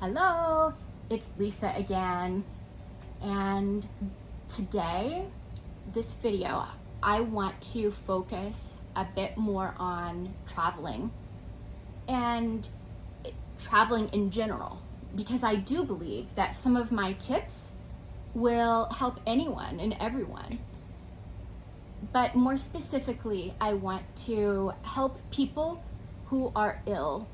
Hello, it's Lisa again, and today, this video, I want to focus a bit more on traveling and traveling in general, because I do believe that some of my tips will help anyone and everyone. But more specifically, I want to help people who are ill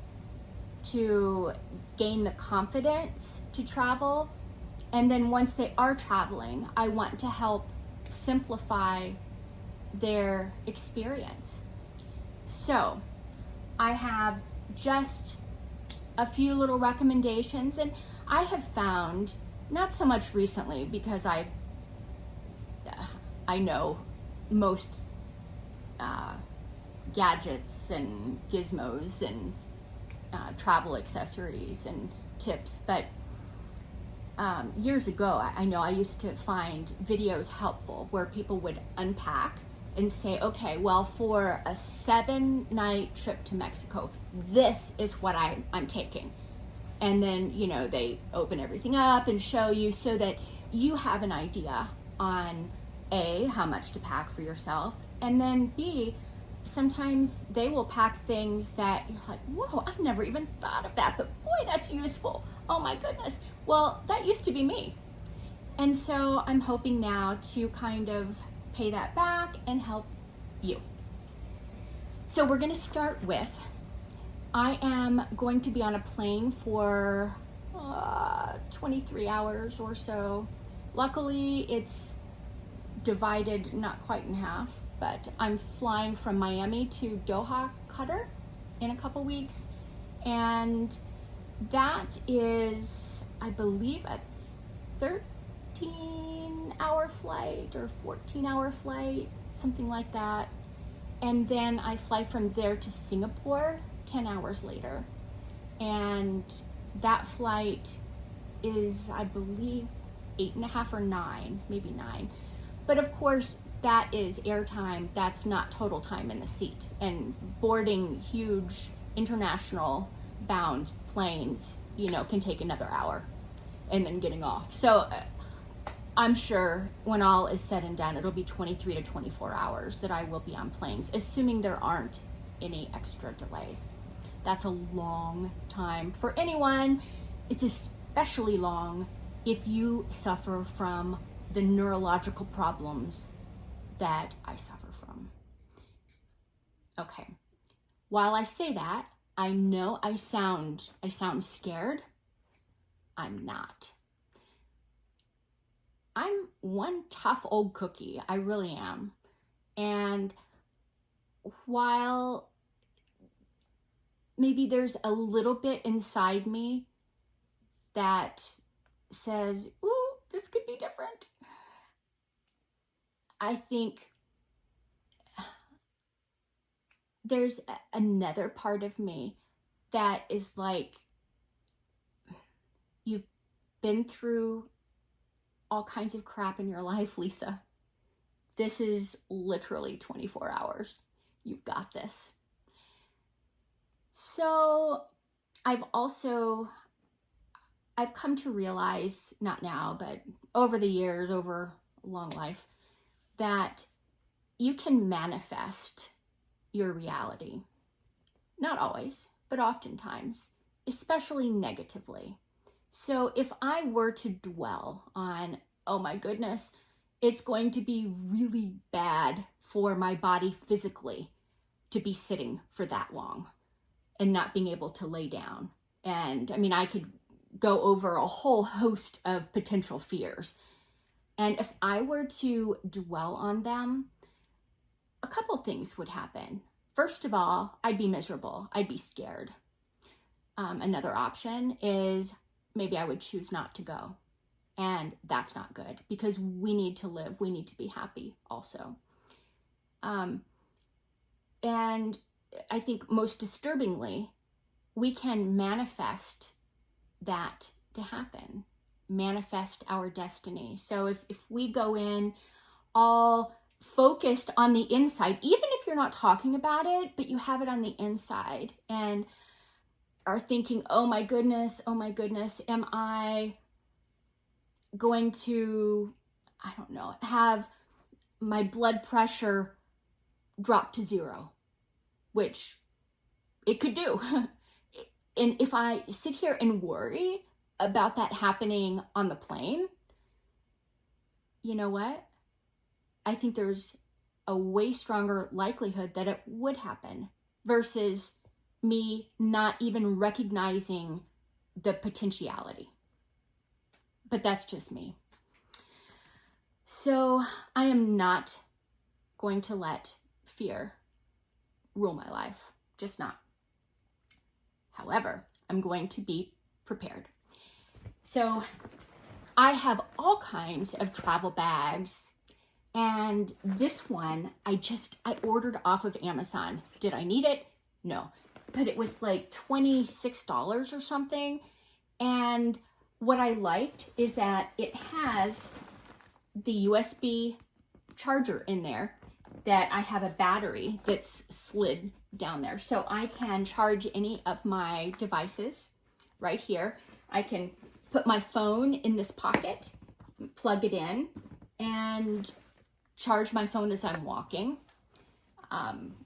to gain the confidence to travel. And then once they are traveling, I want to help simplify their experience. So I have just a few little recommendations, and I have found, not so much recently because I know most gadgets and gizmos and travel accessories and tips, but years ago, I know I used to find videos helpful where people would unpack and say, okay, well, for a 7-night trip to Mexico, this is what I'm taking. And then, they open everything up and show you so that you have an idea on A, how much to pack for yourself, and then B, sometimes they will pack things that you're like, whoa, I've never even thought of that, but boy, that's useful. Oh my goodness. Well, that used to be me. And so I'm hoping now to kind of pay that back and help you. So we're going to start with, I am going to be on a plane for 23 hours or so. Luckily, it's divided not quite in half, but I'm flying from Miami to Doha, Qatar in a couple weeks. And that is, I believe, a 13-hour flight or 14-hour flight, something like that. And then I fly from there to Singapore 10 hours later. And that flight is, I believe, 8.5 or 9, maybe 9. But of course, that is airtime. That's not total time in the seat. And boarding huge international bound planes, can take another hour and then getting off. So I'm sure when all is said and done, it'll be 23 to 24 hours that I will be on planes, assuming there aren't any extra delays. That's a long time for anyone. It's especially long if you suffer from the neurological problems that I suffer from. Okay. While I say that, I know I sound scared. I'm not. I'm one tough old cookie. I really am. And while maybe there's a little bit inside me that says, ooh, this could be different, I think there's another part of me that is like, you've been through all kinds of crap in your life, Lisa. This is literally 24 hours. You've got this. So I've come to realize, not now, but over the years, over a long life, that you can manifest your reality. Not always, but oftentimes, especially negatively. So if I were to dwell on, oh my goodness, it's going to be really bad for my body physically to be sitting for that long and not being able to lay down. And I mean, I could go over a whole host of potential fears. And if I were to dwell on them, a couple things would happen. First of all, I'd be miserable. I'd be scared. Another option is maybe I would choose not to go. And that's not good, because we need to live. We need to be happy also. And I think most disturbingly, we can manifest that to happen, manifest our destiny. So if we go in all focused on the inside, even if you're not talking about it, but you have it on the inside, and are thinking, oh my goodness, am I going to, I don't know, have my blood pressure drop to 0, which it could do. And if I sit here and worry about that happening on the plane, you know what? I think there's a way stronger likelihood that it would happen versus me not even recognizing the potentiality. But that's just me. So I am not going to let fear rule my life, just not. However, I'm going to be prepared. So I have all kinds of travel bags, and this one I ordered off of Amazon. Did I need it? No, but it was like $26 or something. And what I liked is that it has the USB charger in there, that I have a battery that's slid down there. So I can charge any of my devices right here. I can put my phone in this pocket, plug it in, and charge my phone as I'm walking,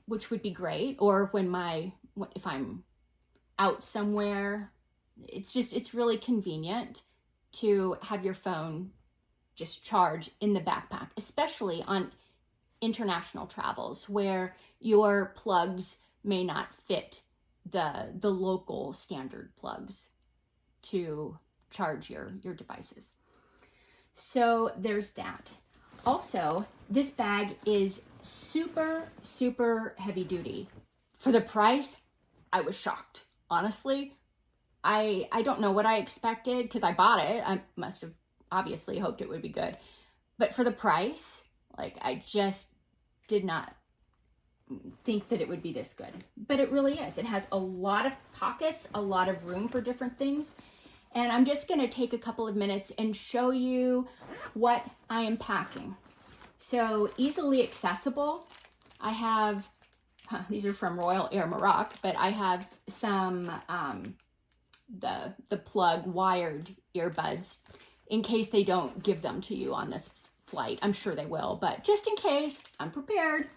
which would be great. Or if I'm out somewhere, it's really convenient to have your phone just charge in the backpack, especially on international travels where your plugs may not fit the local standard plugs to charge your devices. So there's that. Also, this bag is super, super heavy duty. For the price, I was shocked. Honestly, I don't know what I expected because I bought it. I must have obviously hoped it would be good. But for the price, like, I just did not think that it would be this good. But it really is. It has a lot of pockets, a lot of room for different things. And I'm just going to take a couple of minutes and show you what I am packing. So easily accessible. I have, these are from Royal Air Morocco, but I have some the plug wired earbuds in case they don't give them to you on this flight. I'm sure they will, but just in case, I'm prepared.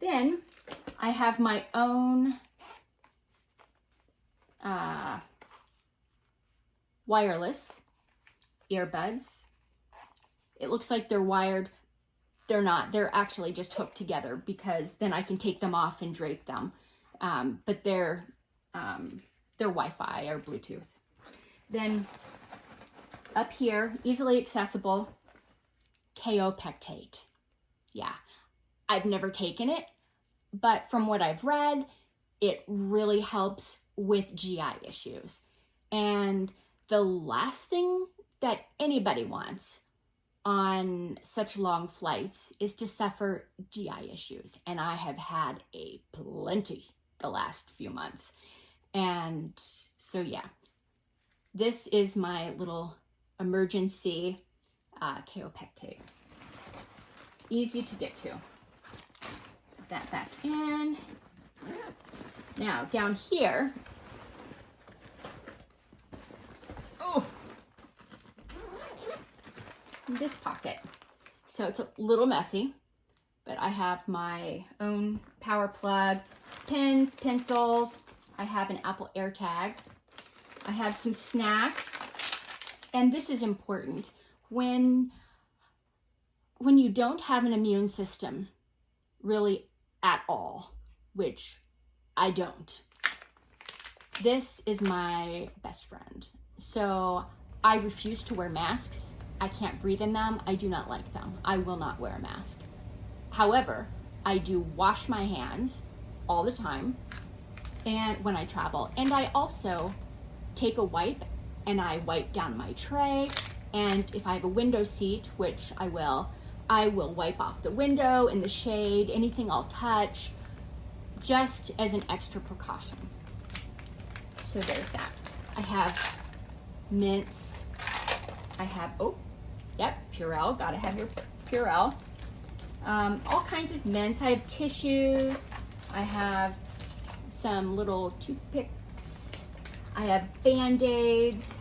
Then I have my own wireless earbuds. It looks like they're wired. They're not. They're actually just hooked together because then I can take them off and drape them. But they're Wi-Fi or Bluetooth. Then up here, easily accessible, kaopectate. Yeah, I've never taken it, but from what I've read, it really helps with GI issues. And the last thing that anybody wants on such long flights is to suffer GI issues. And I have had a plenty the last few months. And so, yeah, this is my little emergency kaopectate. Easy to get to. Put that back in. Now, down here, this pocket. So it's a little messy, but I have my own power plug, pens, pencils. I have an Apple AirTag. I have some snacks. And this is important. When you don't have an immune system really at all, which I don't, this is my best friend. So I refuse to wear masks. I can't breathe in them. I do not like them. I will not wear a mask. However, I do wash my hands all the time and when I travel. And I also take a wipe and I wipe down my tray. And if I have a window seat, which I will wipe off the window and the shade, anything I'll touch, just as an extra precaution. So there's that. I have mints. I have, Purell. Gotta have your Purell. All kinds of mints. I have tissues. I have some little toothpicks. I have Band-Aids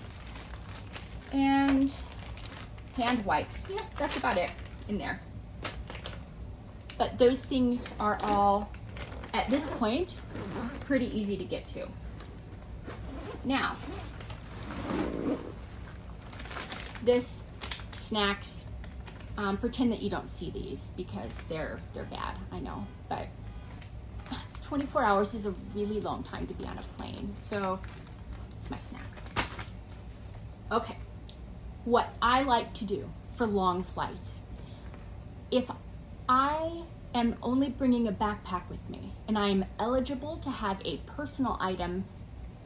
and hand wipes. Yeah, that's about it in there. But those things are all, at this point, pretty easy to get to. Now, this snacks, pretend that you don't see these because they're bad, I know, but 24 hours is a really long time to be on a plane, so it's my snack. Okay, what I like to do for long flights, if I am only bringing a backpack with me and I am eligible to have a personal item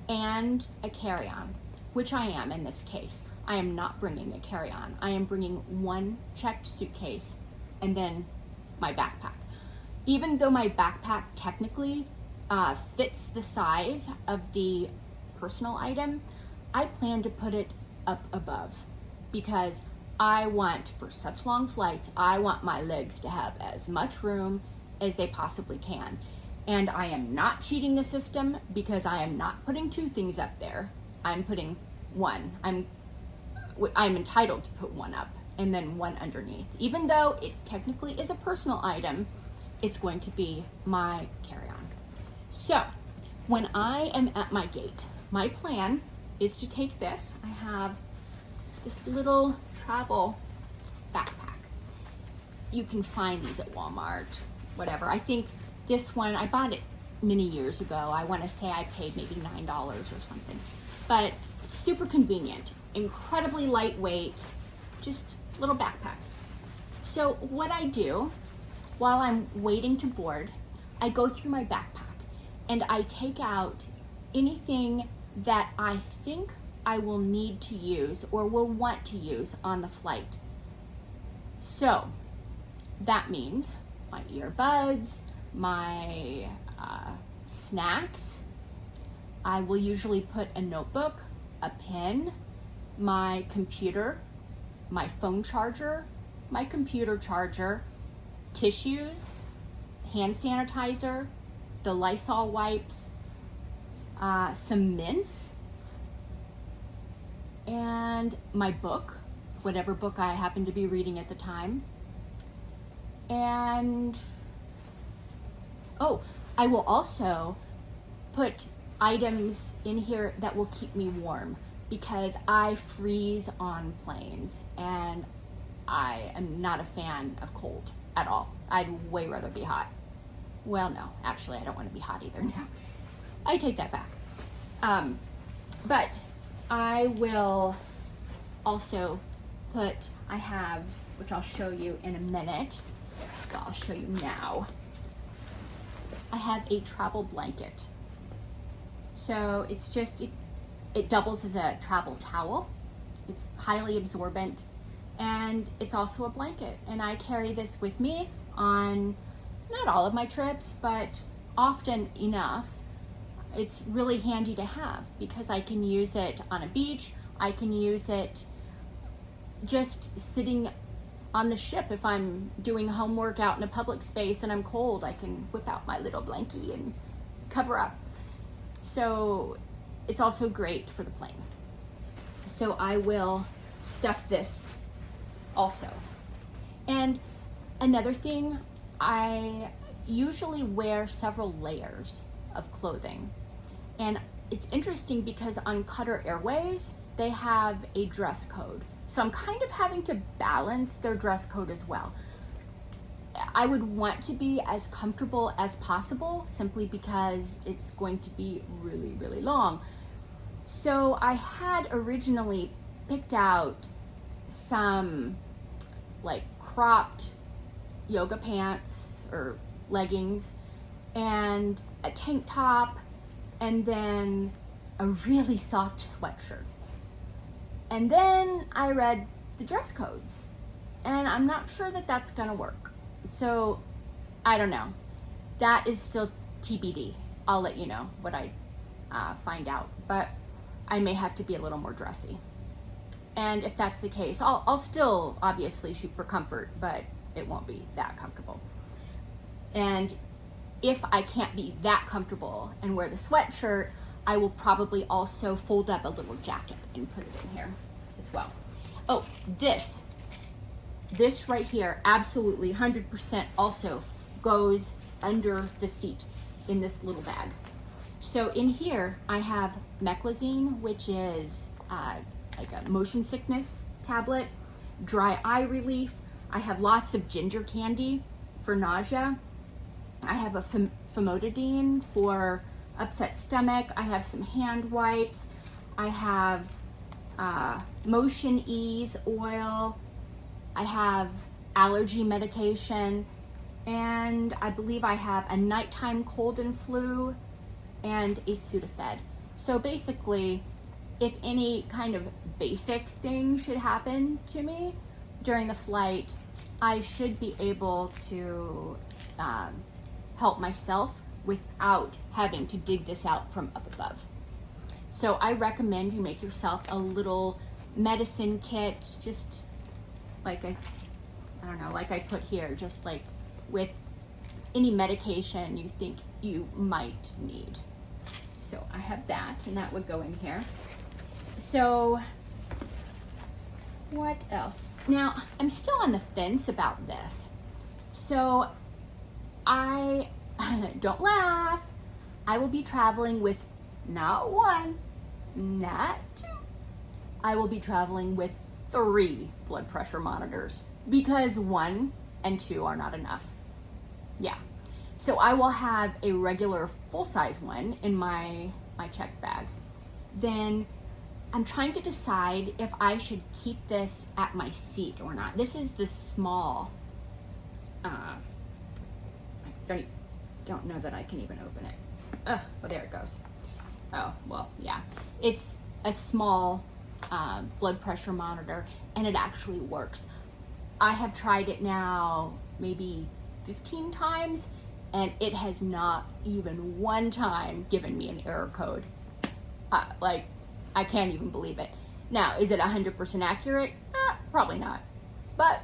and a carry-on, which I am in this case, I am not bringing a carry-on. I am bringing one checked suitcase and then my backpack. Even though my backpack technically fits the size of the personal item, I plan to put it up above because I want, for such long flights, I want my legs to have as much room as they possibly can. And I am not cheating the system because I am not putting two things up there. I'm putting one. I'm entitled to put one up and then one underneath. Even though it technically is a personal item, it's going to be my carry-on. So when I am at my gate, my plan is to take this. I have this little travel backpack. You can find these at Walmart, whatever. I think this one, I bought it many years ago. I want to say I paid maybe $9 or something. But super convenient, incredibly lightweight, just little backpack. So what I do while I'm waiting to board, I go through my backpack and I take out anything that I think I will need to use or will want to use on the flight. So that means my earbuds, my snacks. I will usually put a notebook, a pen, my computer, my phone charger, my computer charger, tissues, hand sanitizer, the Lysol wipes, some mints, and my book, whatever book I happen to be reading at the time. And I will also put items in here that will keep me warm because I freeze on planes and I am not a fan of cold at all. I'd way rather be hot. Well, no, actually I don't want to be hot either now. I take that back. But I will also put, I have, which I'll show you in a minute, but I'll show you now. I have a travel blanket. So it's just, it doubles as a travel towel. It's highly absorbent and it's also a blanket. And I carry this with me on not all of my trips, but often enough. It's really handy to have because I can use it on a beach. I can use it just sitting on the ship. If I'm doing homework out in a public space and I'm cold, I can whip out my little blankie and cover up. So it's also great for the plane. So I will stuff this also. And another thing, I usually wear several layers of clothing. And it's interesting because on Qatar Airways, they have a dress code. So I'm kind of having to balance their dress code as well. I would want to be as comfortable as possible simply because it's going to be really, really long. So I had originally picked out some like cropped yoga pants or leggings and a tank top and then a really soft sweatshirt. And then I read the dress codes and I'm not sure that that's gonna work. So I don't know. That is still TBD. I'll let you know what I find out, but I may have to be a little more dressy. And if that's the case, I'll still obviously shoot for comfort, but it won't be that comfortable. And if I can't be that comfortable and wear the sweatshirt, I will probably also fold up a little jacket and put it in here as well. Oh, this right here, absolutely 100% also goes under the seat in this little bag. So in here, I have meclizine, which is like a motion sickness tablet, dry eye relief. I have lots of ginger candy for nausea. I have a famotidine for upset stomach. I have some hand wipes. I have motion ease oil. I have allergy medication. And I believe I have a nighttime cold and flu and a Sudafed. So basically, if any kind of basic thing should happen to me during the flight, I should be able to help myself without having to dig this out from up above. So I recommend you make yourself a little medicine kit, just like I don't know, like I put here, just like with any medication you think you might need. So I have that, and that would go in here. So what else? Now, I'm still on the fence about this. So don't laugh, I will be traveling with not one, not two. I will be traveling with 3 blood pressure monitors because 1 and 2 are not enough. Yeah. So I will have a regular full-size one in my check bag. Then I'm trying to decide if I should keep this at my seat or not. This is the small, I don't know that I can even open it. Oh, there it goes. Oh, well, yeah. It's a small blood pressure monitor, and it actually works. I have tried it now maybe 15 times, and it has not even one time given me an error code. Like, I can't even believe it. Now, is it 100% accurate? Probably not. But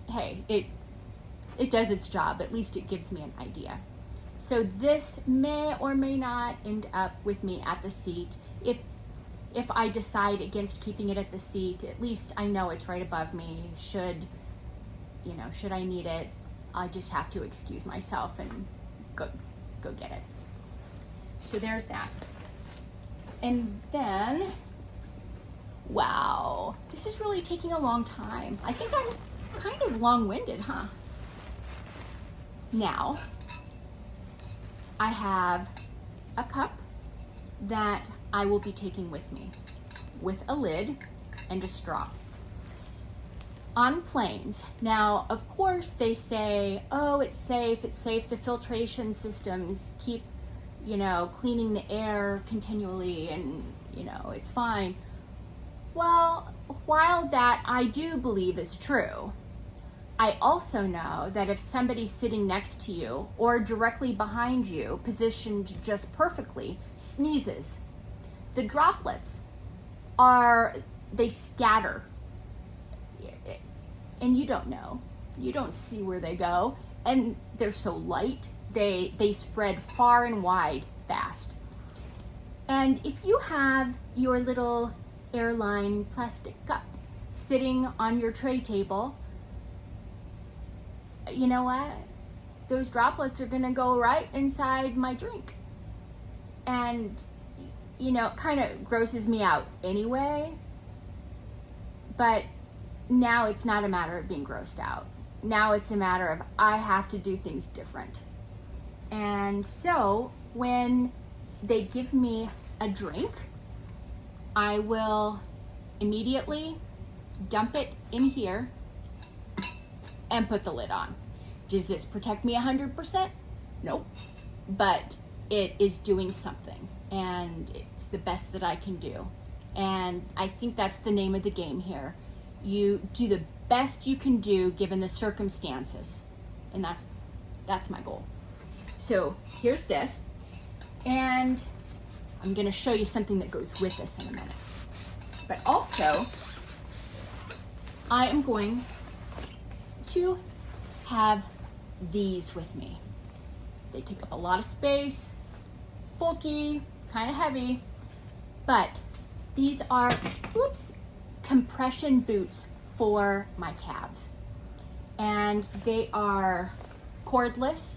hey, it does its job. At least it gives me an idea. So this may or may not end up with me at the seat. If I decide against keeping it at the seat, at least I know it's right above me. Should I need it, I just have to excuse myself and go get it. So there's that. And then, wow, this is really taking a long time. I think I'm kind of long-winded, huh? Now, I have a cup that I will be taking with me with a lid and a straw. On planes, now, of course, they say, oh, it's safe, the filtration systems keep, cleaning the air continually and, it's fine. Well, while that I do believe is true, I also know that if somebody sitting next to you or directly behind you, positioned just perfectly, sneezes, the droplets they scatter. And you don't know. You don't see where they go. And they're so light, they spread far and wide fast. And if you have your little airline plastic cup sitting on your tray table, you know what? Those droplets are gonna go right inside my drink. And, it kind of grosses me out anyway. But now it's not a matter of being grossed out. Now it's a matter of I have to do things different. And so when they give me a drink, I will immediately dump it in here and put the lid on. Does this protect me 100%? Nope. But it is doing something, and it's the best that I can do. And I think that's the name of the game here. You do the best you can do given the circumstances, and that's my goal. So here's this, and I'm going to show you something that goes with this in a minute. But also, I am going to have these with me. They take up a lot of space, bulky, kind of heavy, But these are, compression boots for my calves. And they are cordless.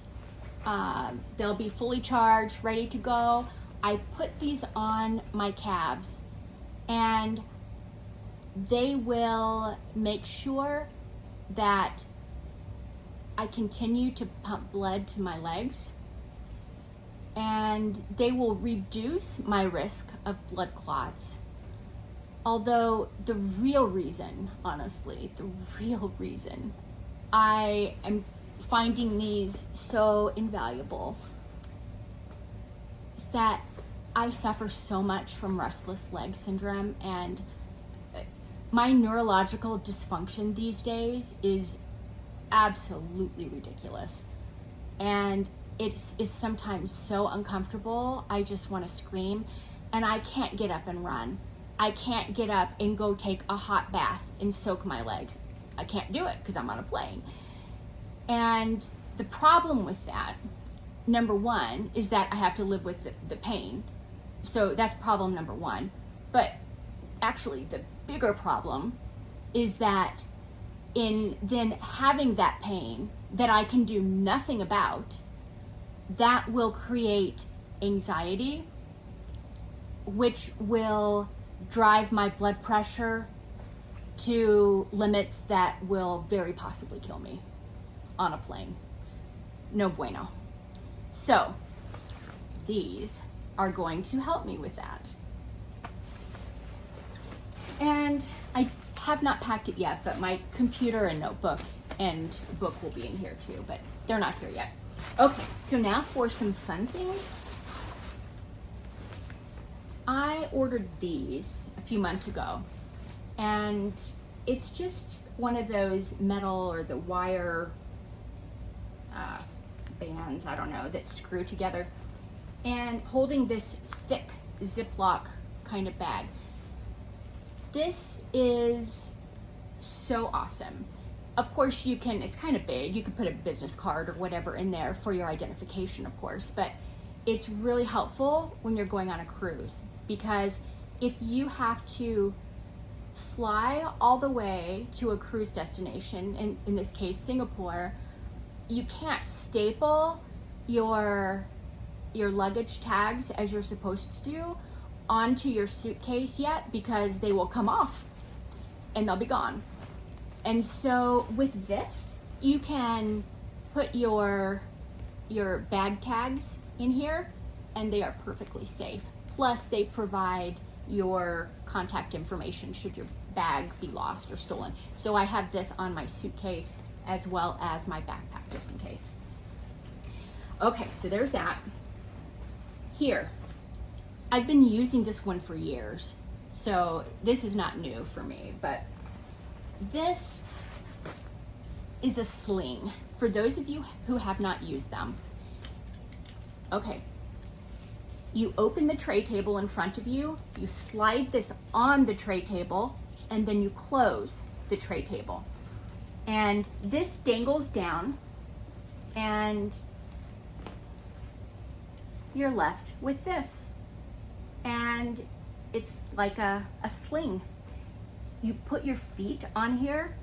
They'll be fully charged, ready to go. I put these on my calves, and they will make sure that I continue to pump blood to my legs, and they will reduce my risk of blood clots. Although the real reason, honestly, the real reason I am finding these so invaluable is that I suffer so much from restless leg syndrome, and my neurological dysfunction these days is absolutely ridiculous. And it is sometimes so uncomfortable, I just want to scream, and I can't get up and run. I can't get up and go take a hot bath and soak my legs. I can't do it because I'm on a plane. And the problem with that, number one, is that I have to live with the pain. So that's problem number one. But actually, the bigger problem is that in then having that pain that I can do nothing about, that will create anxiety, which will drive my blood pressure to limits that will very possibly kill me on a plane. No bueno. So these are going to help me with that. And I have not packed it yet, but my computer and notebook and book will be in here too, but they're not here yet. Okay, so now for some fun things. I ordered these a few months ago, and it's just one of those metal or the wire bands, I don't know, that screw together, and holding this thick Ziploc kind of bag. This is so awesome. Of course, you can, it's kind of big, you could put a business card or whatever in there for your identification, of course, but it's really helpful when you're going on a cruise, because if you have to fly all the way to a cruise destination, in this case Singapore, you can't staple your luggage tags as you're supposed to do onto your suitcase yet, because they will come off and they'll be gone. And so with this, you can put your bag tags in here, and they are perfectly safe. Plus, they provide your contact information should your bag be lost or stolen. So I have this on my suitcase as well as my backpack, just in case. Okay, so there's that. Here, I've been using this one for years, so this is not new for me, but this is a sling for those of you who have not used them. Okay, you open the tray table in front of you, you slide this on the tray table, and then you close the tray table. And this dangles down, and you're left with this. And it's like a sling. You put your feet on here,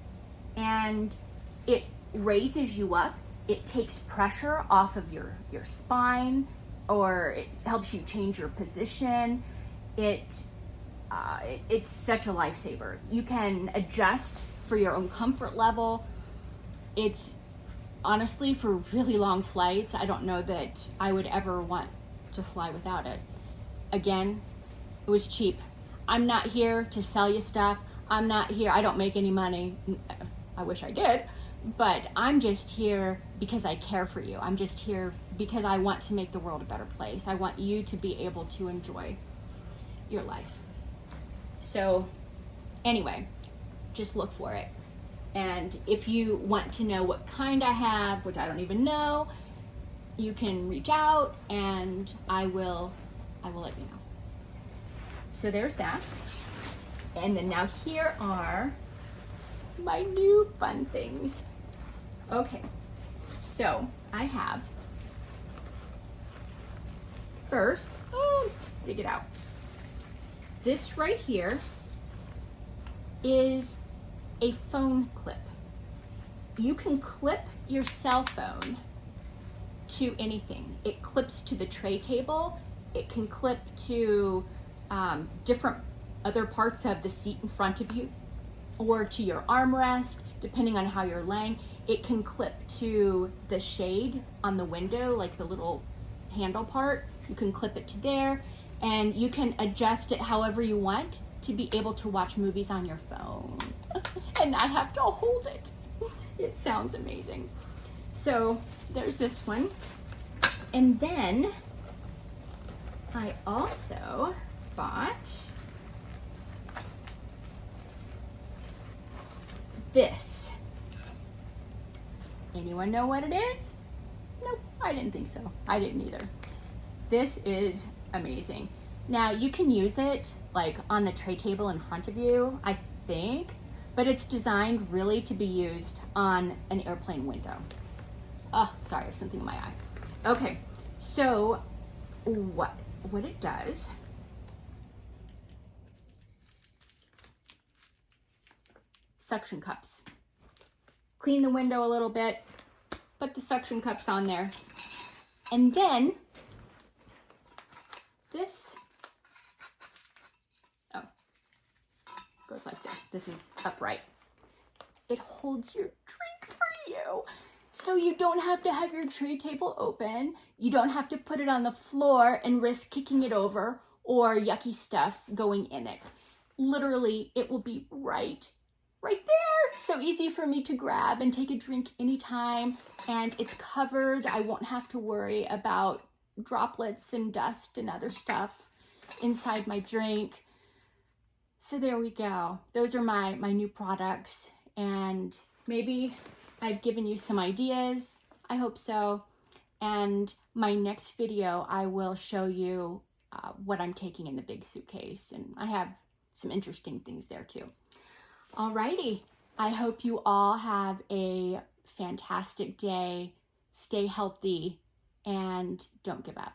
and it raises you up. It takes pressure off of your spine, or it helps you change your position. It's such a lifesaver. You can adjust for your own comfort level. It's honestly, for really long flights, I don't know that I would ever want to fly without it. Again, it was cheap. I'm not here to sell you stuff. I don't make any money. I wish I did, but I'm just here because I care for you. I'm just here because I want to make the world a better place. I want you to be able to enjoy your life. So anyway, just look for it. And if you want to know what kind I have, which I don't even know, you can reach out and I will let you know. So there's that. And then now here are my new fun things. Okay, so I have, first, dig it out. this right here is a phone clip. You can clip your cell phone to anything. It clips to the tray table. It can clip to different other parts of the seat in front of you, or to your armrest, depending on how you're laying. It can clip to the shade on the window, like the little handle part. You can clip it to there, and you can adjust it however you want to be able to watch movies on your phone and not have to hold it. It sounds amazing. So there's this one. And then I also bought this. Anyone know what it is? Nope, I didn't think so. I didn't either. This is amazing. Now you can use it like on the tray table in front of you, I think, but it's designed really to be used on an airplane window. Oh, sorry, I have something in my eye. Okay, so what it does, suction cups. Clean the window a little bit, put the suction cups on there, and then this, goes like this. This is upright. It holds your drink for you. So you don't have to have your tray table open. You don't have to put it on the floor and risk kicking it over or yucky stuff going in it. Literally, it will be right there. So easy for me to grab and take a drink anytime. And it's covered. I won't have to worry about droplets and dust and other stuff inside my drink. So there we go. Those are my new products, and maybe I've given you some ideas. I hope so. And my next video, I will show you what I'm taking in the big suitcase, and I have some interesting things there too. Alrighty, I hope you all have a fantastic day. Stay healthy and don't give up.